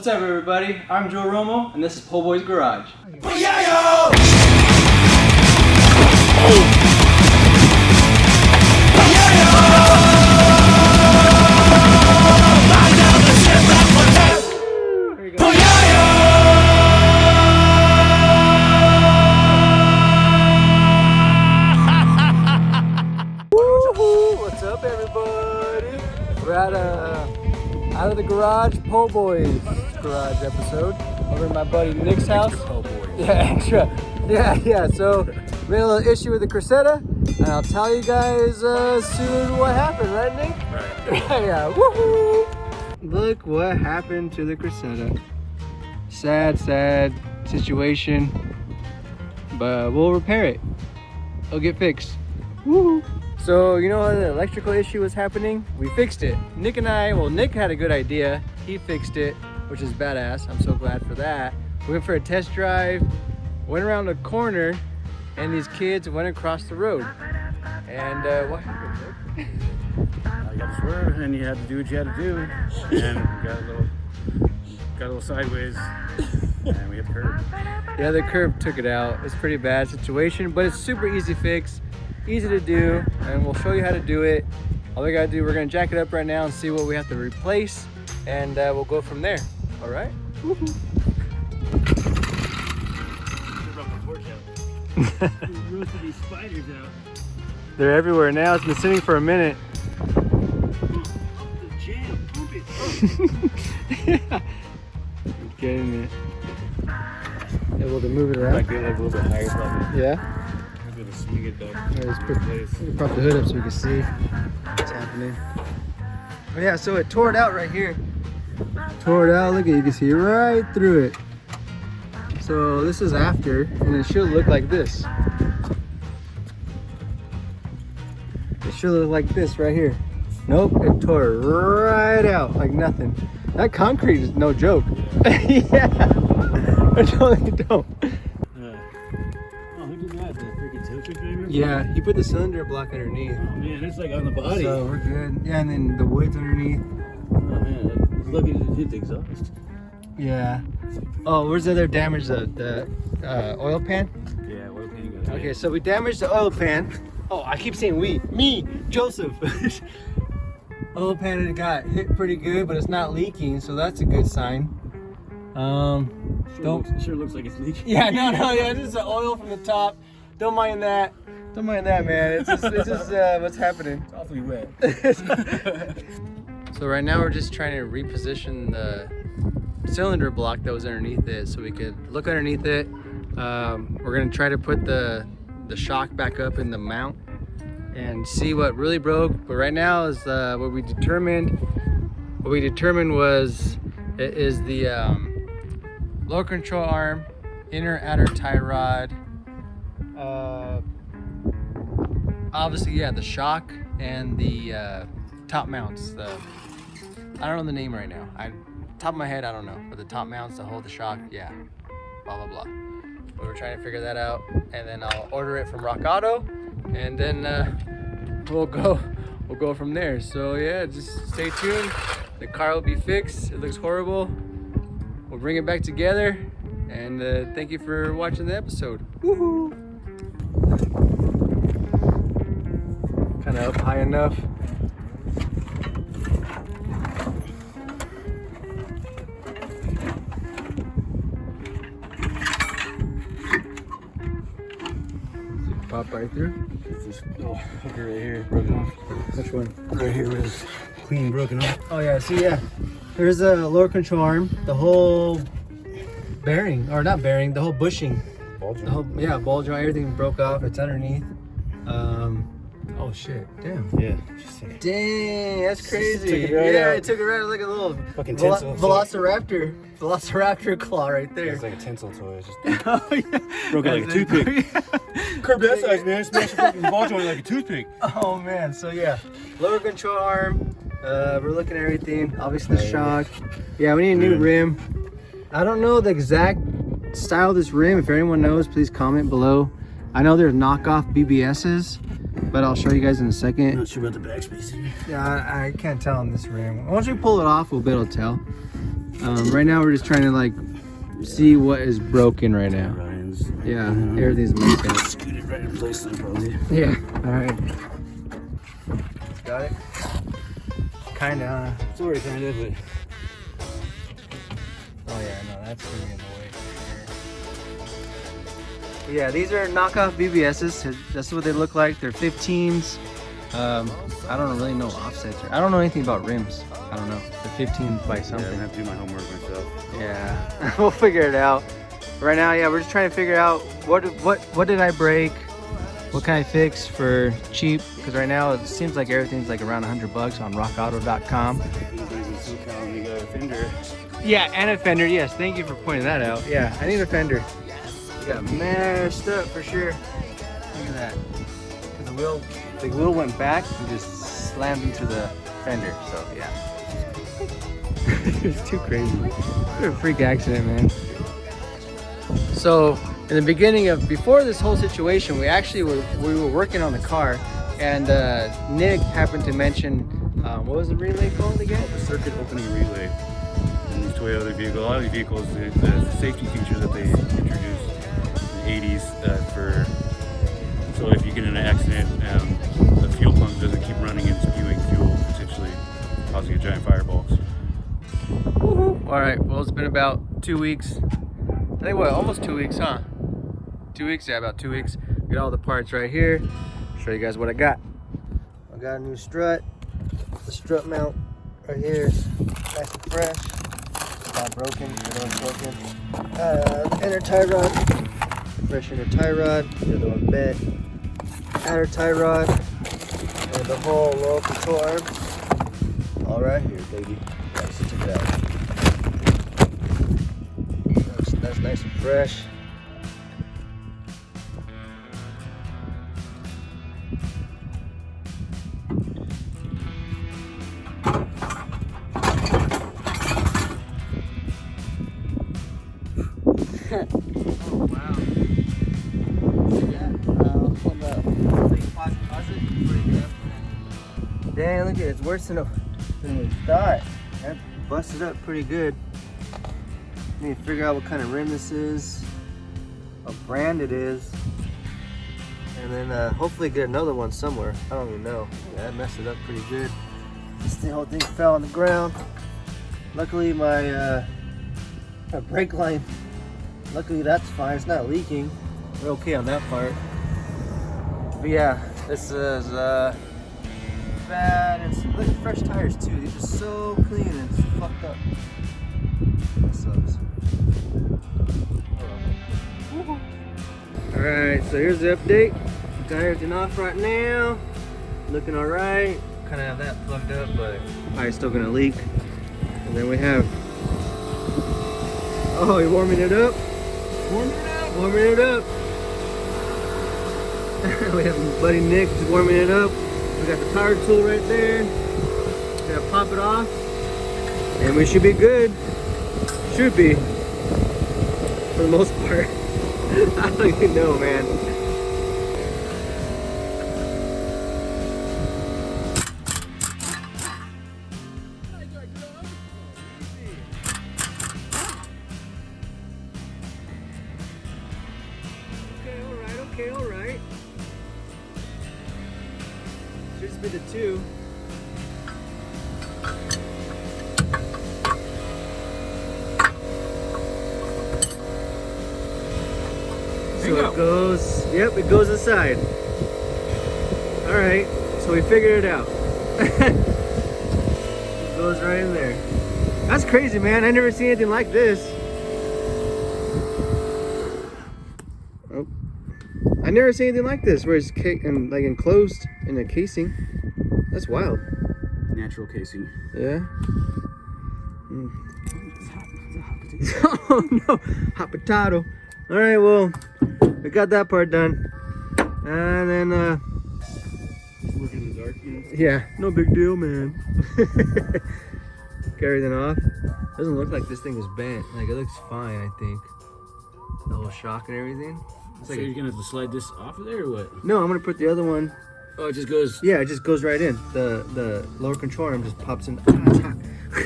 What's up, everybody? I'm Joe Romo, and this is POHBOYS Garage. What's up, everybody? We're at out of the garage, POHBOYS garage episode over at my buddy Nick's house. POHBOYS. Yeah, extra. Yeah. So we had a little issue with the Cressida, and I'll tell you guys soon what happened, right, Nick? Right. Yeah. Woohoo! Look what happened to the Cressida. Sad situation, but we'll repair it. It'll get fixed. Woo! So, you know, the electrical issue was happening. We fixed it. Nick had a good idea. He fixed it, which is badass. I'm so glad for that. We went for a test drive, went around the corner, and these kids went across the road. And what happened, Nick? You got to swerve, and you had to do what you had to do, and got a little sideways, and we hit the curb. Yeah, the curb took it out. It's a pretty bad situation, but it's super easy fix. Easy to do, and we'll show you how to do it. All we gotta do, we're gonna jack it up right now and see what we have to replace, and we'll go from there. All right? Roasted these spiders out. They're everywhere now. It's been sitting for a minute. The jam, poop it. Yeah. Getting it. Able to move it around. Might be like a little bit higher, probably. Yeah. I'm gonna swing it back. Let's prop the hood up so we can see what's happening. Oh yeah, so it tore it out right here. Tore it out. Look at it. You can see right through it. So this is after, and it should look like this. It should look like this right here. Nope, it tore right out like nothing. That concrete is no joke. Yeah, I totally don't. Oh, who did that? The freaking tow truck driver? Yeah, he put the cylinder block underneath. Oh man, it's like on the body. So we're good. Yeah, and then the wood's underneath. Oh man, look at it hit the exhaust. Yeah. Oh, where's the other damage? The oil pan? Yeah, oil pan got Okay, so we damaged the oil pan. Oh, I keep saying we. Me, Joseph. Oil pan got hit pretty good, but it's not leaking, so that's a good sign. Sure looks like it's leaking. Yeah, yeah, this is the oil from the top. Don't mind that. Don't mind that, man. It's just what's happening. It's awfully wet. So right now we're just trying to reposition the cylinder block that was underneath it so we could look underneath it. We're gonna try to put the shock back up in the mount and see what really broke. But right now is what we determined was it is the lower control arm, inner outer tie rod, obviously, yeah, the shock and the top mounts. I don't know the name right now. Top of my head, I don't know. But the top mounts to hold the shock, yeah, blah blah blah. But we're trying to figure that out, and then I'll order it from Rock Auto, and then we'll go from there. So yeah, just stay tuned. The car will be fixed. It looks horrible. We'll bring it back together, and thank you for watching the episode. Woohoo! Kind of up high enough. Pop right through. This little hooker right here broken off. Which one? Right here was clean broken off. Oh yeah, see, yeah. There's a lower control arm. The whole bearing, or not bearing, the whole bushing. Ball joint. The whole, yeah, ball joint, everything broke off. It's underneath. Oh shit, damn. Yeah. Just like, Dang, that's crazy. Took it right yeah, out. it took it right out like a little fucking tinsel. Velociraptor claw right there. It's like a tinsel toy. It's just Oh yeah. broke it like a toothpick. Curb that size, man. Smash the fucking ball joint like a toothpick. Oh man, so yeah, lower control arm. We're looking at everything. Obviously the shock. Yeah, we need a new rim. I don't know the exact style of this rim. If anyone knows, please comment below. I know there's knockoff BBS's, but I'll show you guys in a second. I'm not sure about the backspace here. Yeah, I can't tell on this rim. Once we pull it off, we'll be able to tell. Right now we're just trying to like see what is broken right now. Ryan's. Yeah, everything's messed up. Scoot it right in place then, probably. Yeah, alright. Got it? Kinda. Sorry, kind of, but. Oh yeah, no, that's gonna be in the way. Yeah, these are knockoff BBSs. That's what they look like. They're 15s. I don't really know offsets. I don't know anything about rims. I don't know. They're 15 by Yeah, something. I'm gonna have to do my homework myself. Yeah, we'll figure it out. Right now, yeah, we're just trying to figure out what did I break? What can I fix for cheap? Because right now it seems like everything's like around $100 on rockauto.com. If anybody's in SoCal and you got a fender, Yeah, and a fender. Yes, thank you for pointing that out. Yeah, I need a fender. We got messed up for sure. Look at that. Because the wheel went back and just slammed into the fender. So yeah, it's too crazy. What a freak accident, man. So in the beginning of before this whole situation, we were working on the car, and Nick happened to mention what was the relay called again? the circuit opening relay. And these Toyota vehicles, a lot of these vehicles, the safety features that they introduced in the 80s so if you get in an accident, the fuel pump doesn't keep running and spewing fuel, potentially causing a giant fireball. All right, well, it's been about 2 weeks. I think what, almost 2 weeks, huh? 2 weeks, yeah, about 2 weeks. Got all the parts right here. Show you guys what I got. I got a new strut. The strut mount right here, nice and fresh. Not broken, the other one's broken. Inner tie rod, fresh inner tie rod. The other one bent. Outer tie rod, and the whole lower control arm. All right here, baby. Nice and check it out. That's nice and fresh. Oh wow. Dang, look at it. It's worse than we thought. That busted up pretty good. Need to figure out what kind of rim this is, what brand it is, and then hopefully get another one somewhere. I don't even know. Yeah, that messed it up pretty good. The whole thing fell on the ground. Luckily my brake line, luckily that's fine. It's not leaking. We're okay on that part. But yeah, this is bad. It's look at fresh tires too. These are so clean and it's fucked up. That sucks. Alright, so here's the update. Got everything off right now. Looking alright. Kind of have that plugged up, but probably still gonna leak. And then we have. Oh, you're warming it up? Warming it up! Warming it up! We have buddy Nick just warming it up. We got the power tool right there. We're gonna pop it off. And we should be good. Should be. For the most part. I don't even know, man. Okay, alright. Just be the two. So it goes, yep, it goes inside. Alright, so we figured it out. It goes right in there. That's crazy, man. I never seen anything like this. Oh. I never seen anything like this where it's like enclosed in a casing. That's wild. Natural casing. Yeah. Oh no, hot potato. All right, well, we got that part done, and then Working in the dark, you know? yeah, no big deal, man. Get everything off. Doesn't look like this thing is bent. Like it looks fine, I think. The whole shock and everything. It's So like you're gonna have to slide this off of there or what? no, I'm gonna put the other one. Oh, it just goes. Yeah, it just goes right in. The lower control arm just pops in.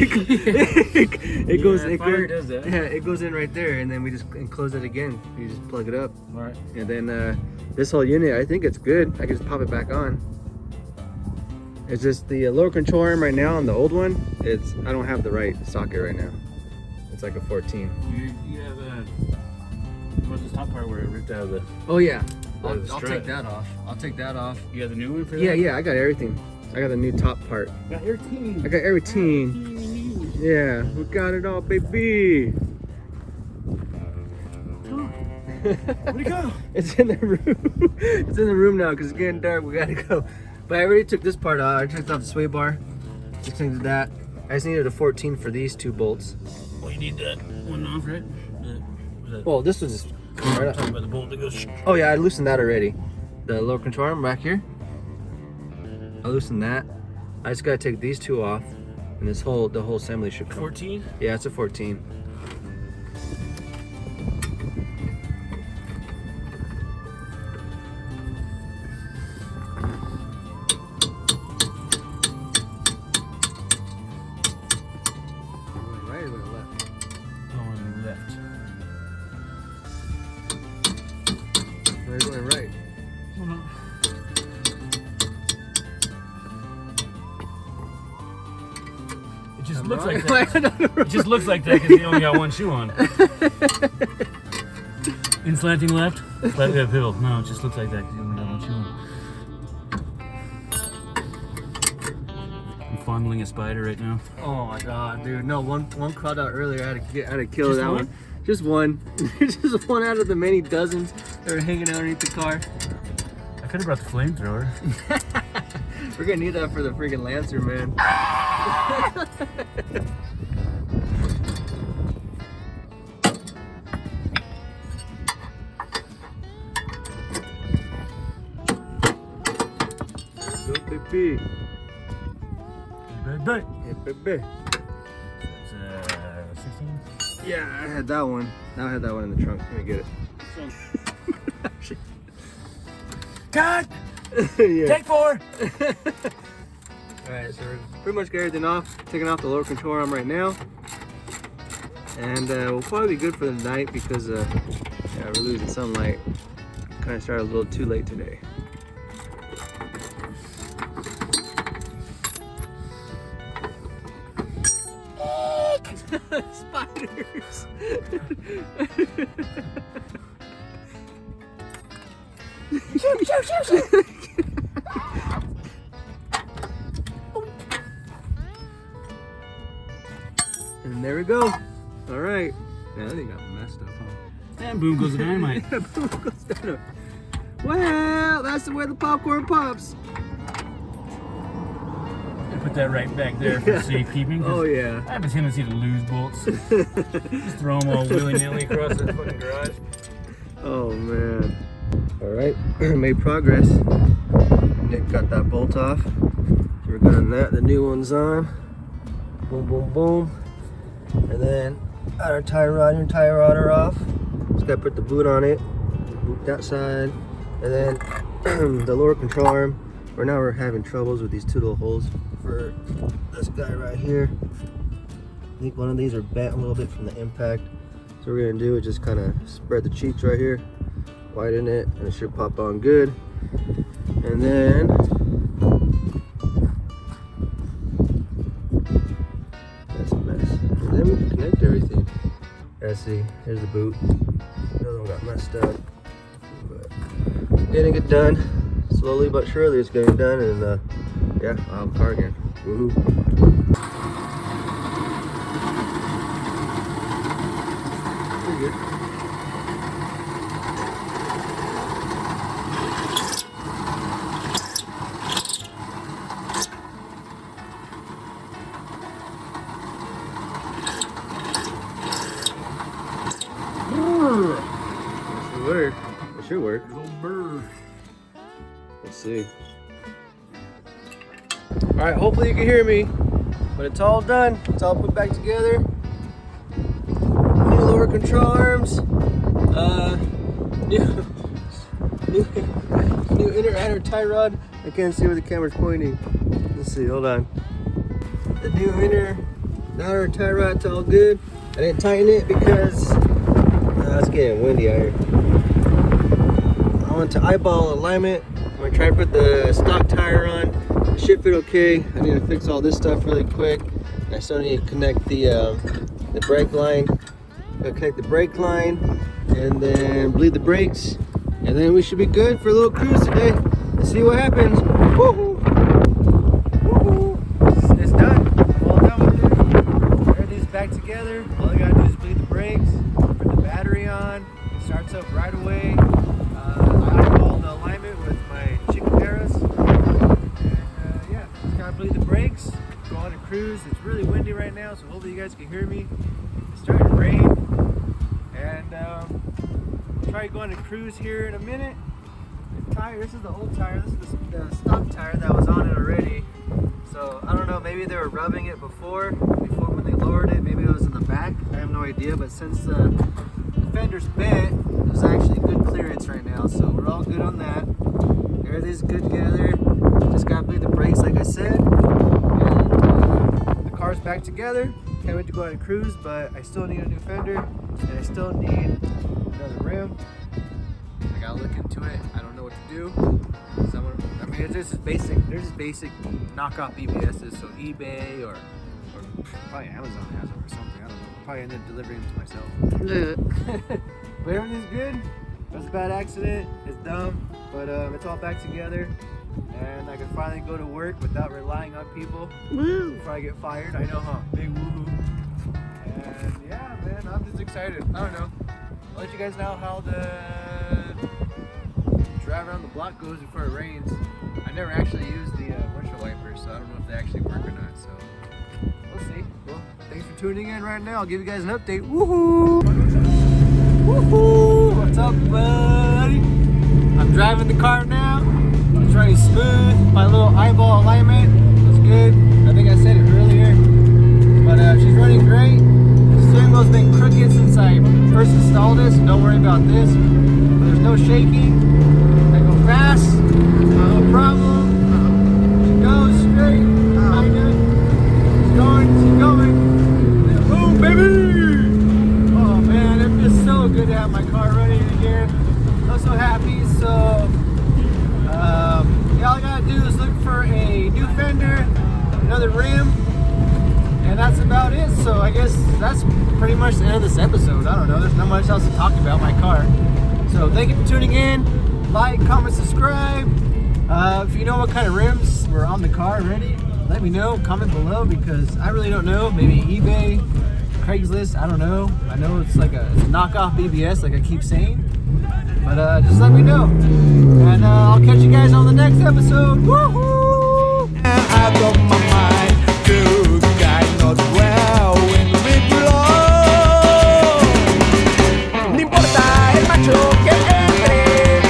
it goes. Yeah, It fire goes. does that. Yeah, it goes in right there, and then we just close it again. You just plug it up, All right. and then this whole unit, I think it's good. I can just pop it back on. It's just the lower control arm right now on the old one. I don't have the right socket right now. It's like a 14. You have what's this top part where it ripped out of the? Oh yeah. Oh, the I'll strut. take that off. I'll take that off. You have the new one for that? Yeah, I got everything. I got the new top part. Got your team. I got everything. Yeah, we got it all, baby. Where'd it go? It's in the room. It's in the room now because it's getting dark. We gotta go. But I already took this part out. I took off the sway bar. Just changed that. I just needed a 14 for these two bolts. Well, you need that one off, right? Well, this was just. I'm talking about the bolt that goes. Oh yeah, I loosened that already. The lower control arm back here. I loosened that. I just gotta take these two off, and the whole assembly should come. 14. Yeah, it's a 14. Right or left? Going left. We're going right. Hold on. It just looks like that. It just looks like that because you only got one shoe on. In slanting left, slightly uphill. No, it just looks like that because you only got one shoe on. I'm fondling a spider right now. Oh my god, dude! No, one crawled out earlier. I had to kill Just that one? one. Just one. Just one out of the many dozens that were hanging out underneath the car. I could have brought the flamethrower. We're gonna need that for the freaking Lancer, man. Go, baby. Baby. Hey, baby. It's 16. Yeah, I had that one. Now I had that one in the trunk. Let me get it. Cut! Yeah. Take 4! Alright, so we're pretty much got everything off. Taking off the lower control arm right now. And we'll probably be good for the night because yeah, we're losing sunlight. Kind of started a little too late today. Spiders! And there we go. All right. Yeah, that thing got messed up, huh? And boom goes the dynamite. Yeah, boom goes down. Well, that's the way the popcorn pops. I put that right back there for safekeeping. 'Cause Oh yeah. I have a tendency to lose bolts. Just throw them all willy-nilly across the fucking garage. Oh man. All right, made progress. Nick got that bolt off. So we're good on that. The new one's on. Boom, boom, boom. And then got our tie rod and tie rodder off. Just gotta put the boot on it. Boot that side. And then the lower control arm. Right now we're having troubles with these two little holes for this guy right here. I think one of these are bent a little bit from the impact. So what we're gonna do is just kind of spread the cheeks right here, widen it, and it should pop on good. And then that's a mess. And then we can connect everything. Let's see, here's the boot. The other one got messed up, but getting it done. Slowly but surely it's getting done, and yeah, I'll have a car again. Woohoo. Pretty good. It should work. It should work. Let's see. All right, hopefully you can hear me. But it's all done. It's all put back together. New lower control arms. New inner outer tie rod. I can't see where the camera's pointing. Let's see. Hold on. The new inner Now our tie rod's all good. I didn't tighten it because it's getting windy out here. I went to eyeball alignment. I'm gonna try to put the stock tire on. It should fit okay. I need to fix all this stuff really quick. I still need to connect the brake line. Gotta connect the brake line and then bleed the brakes, and then we should be good for a little cruise today. Let's see what happens. Woo-hoo. Woo-hoo. It's done. I'm all done with it. Everything's back together. All I gotta do is bleed the brakes, put the battery on. It starts up right away. I eyeballed the alignment with my chicken arrows. And yeah, just gotta bleed the brakes, go on a cruise. It's really windy right now, so hopefully you guys can hear me. It's starting to rain. And try to go on a cruise here in a minute. The tire, this is the old tire. This is the stock tire that was on it already. So I don't know, maybe they were rubbing it before when they lowered it. Maybe it was in the back. I have no idea. But since the fender's bent, there's actually good clearance right now. So we're all good on that. Everything's good together. Just gotta bleed the brakes, like I said. And the car's back together. Can't wait to go on a cruise, but I still need a new fender, and I still need another rim. I gotta look into it. I don't know what to do. I mean, it's just basic. There's just basic knockoff BBSs, so eBay or probably Amazon has them or something. I don't know. I'll probably end up delivering them to myself. But everything's good. It was a bad accident. It's dumb, but it's all back together. And I can finally go to work without relying on people before I get fired. I know, huh? Big woohoo. And yeah, man, I'm just excited. I don't know. I'll let you guys know how the drive around the block goes before it rains. I never actually used the windshield wipers, so I don't know if they actually work or not. So we'll see. Well, thanks for tuning in right now. I'll give you guys an update. Woohoo! Woohoo! What's up, buddy? I'm driving the car now. It's running smooth. My little eyeball alignment was good. I think I said it earlier. But she's running great. The steering wheel's been crooked since I first installed it, so don't worry about this. But there's no shaking. I go fast. No problem. She goes straight. Kinda. She's going. Boom, baby! Oh man, it feels so good to have my car running again. I'm so happy. So yeah, all I gotta do is look for a new fender, another rim, and that's about it. So I guess that's pretty much the end of this episode. I don't know, there's not much else to talk about my car. So thank you for tuning in. Like, comment, subscribe. If you know what kind of rims were on the car already, let me know, comment below, because I really don't know. Maybe eBay, Craigslist, I don't know. I know it's like a knockoff BBS, like I keep saying. But just let me know. And I'll catch you guys on the next episode. Woohoo! Out of my mind, you guys knows well when we blow. No importa el macho que entre,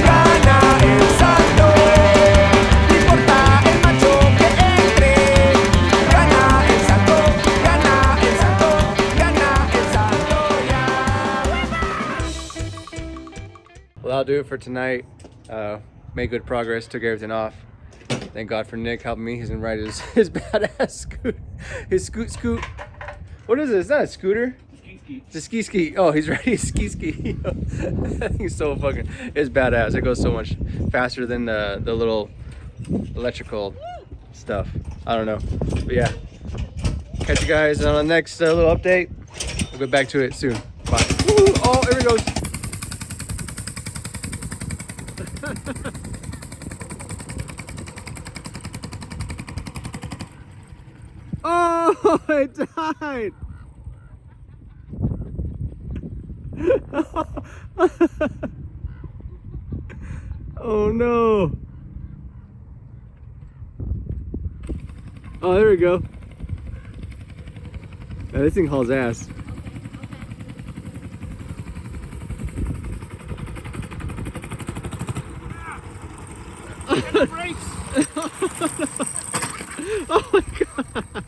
gana el salto. No importa el macho que entre, gana el salto, gana el salto, gana el salto, yeah. Well, that'll do it for tonight. Made good progress, took everything off. Thank God for Nick helping me. He's gonna ride his badass scoot. His scoot. What is it? It's not a scooter. It's a ski. Oh, he's riding a ski. That thing's so fucking, it's badass. It goes so much faster than the little electrical stuff. I don't know. But yeah. Catch you guys on the next little update. We'll get back to it soon. Bye. Woo! Oh, here it goes. Oh, it died. Oh no. Oh, there we go. Yeah, this thing hauls ass. And the brakes! Oh my God.